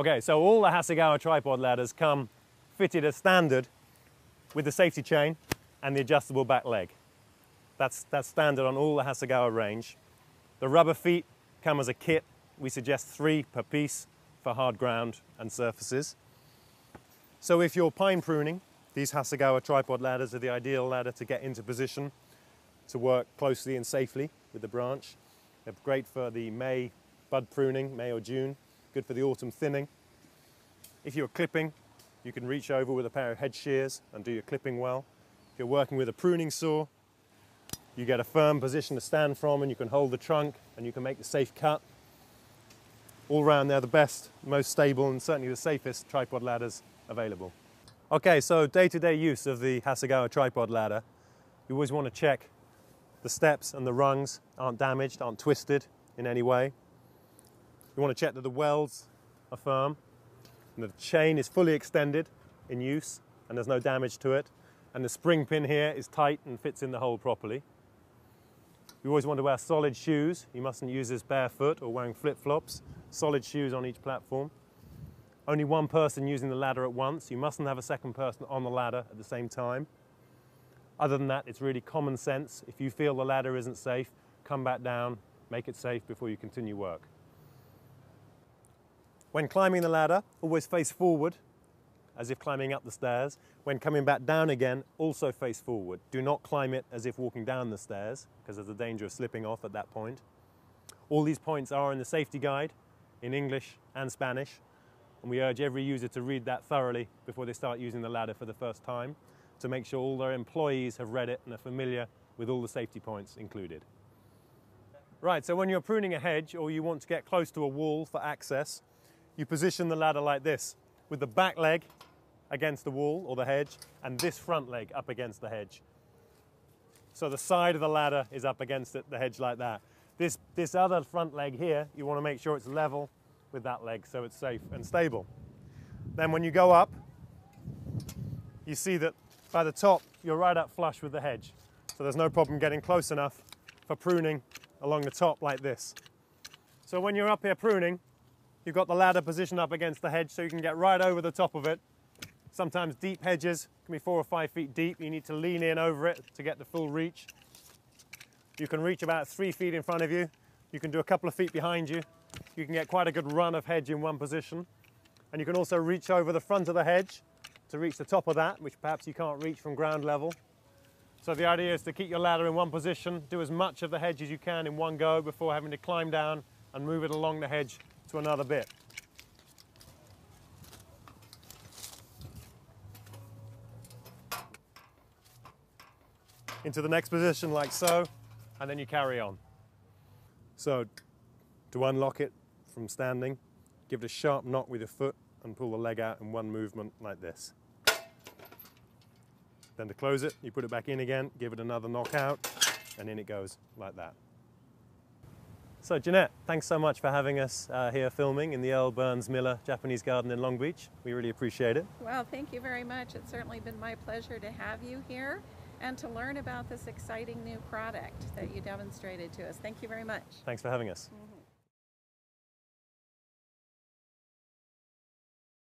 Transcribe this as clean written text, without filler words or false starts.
Okay, so all the Hasegawa tripod ladders come fitted as standard with the safety chain and the adjustable back leg. That's standard on all the Hasegawa range. The rubber feet come as a kit. We suggest 3 per piece for hard ground and surfaces. So if you're pine pruning, these Hasegawa tripod ladders are the ideal ladder to get into position to work closely and safely with the branch. They're great for the May bud pruning, May or June, good for the autumn thinning. If you're clipping, you can reach over with a pair of hedge shears and do your clipping well. If you're working with a pruning saw, you get a firm position to stand from and you can hold the trunk and you can make the safe cut. All round they're the best, most stable and certainly the safest tripod ladders available. Okay, so day-to-day use of the Hasegawa tripod ladder, you always want to check the steps and the rungs aren't damaged, aren't twisted in any way. You want to check that the welds are firm and the chain is fully extended in use and there's no damage to it, and the spring pin here is tight and fits in the hole properly. You always want to wear solid shoes. You mustn't use this barefoot or wearing flip-flops. Solid shoes on each platform. Only one person using the ladder at once. You mustn't have a second person on the ladder at the same time. Other than that, it's really common sense. If you feel the ladder isn't safe, come back down, make it safe before you continue work. When climbing the ladder, always face forward, as if climbing up the stairs. When coming back down again, also face forward. Do not climb it as if walking down the stairs, because there's a danger of slipping off at that point. All these points are in the safety guide, in English and Spanish, and we urge every user to read that thoroughly before they start using the ladder for the first time, to make sure all their employees have read it and are familiar with all the safety points included. Right, so when you're pruning a hedge or you want to get close to a wall for access, you position the ladder like this, with the back leg against the wall or the hedge and this front leg up against the hedge. So the side of the ladder is up against the hedge like that. This other front leg here, you want to make sure it's level with that leg so it's safe and stable. Then when you go up, you see that by the top you're right up flush with the hedge. So there's no problem getting close enough for pruning along the top like this. So when you're up here pruning, you've got the ladder positioned up against the hedge so you can get right over the top of it. Sometimes deep hedges can be 4 or 5 feet deep. You need to lean in over it to get the full reach. You can reach about 3 feet in front of you. You can do a couple of feet behind you. You can get quite a good run of hedge in one position. And you can also reach over the front of the hedge to reach the top of that, which perhaps you can't reach from ground level. So the idea is to keep your ladder in one position, do as much of the hedge as you can in one go before having to climb down and move it along the hedge to another bit. Into the next position like so, and then you carry on. So to unlock it from standing, give it a sharp knock with your foot and pull the leg out in one movement like this. Then to close it, you put it back in again, give it another knock out, and in it goes like that. So Jeanette, thanks so much for having us here filming in the Earl Burns Miller Japanese Garden in Long Beach. We really appreciate it. Well, thank you very much. It's certainly been my pleasure to have you here and to learn about this exciting new product that you demonstrated to us. Thank you very much. Thanks for having us.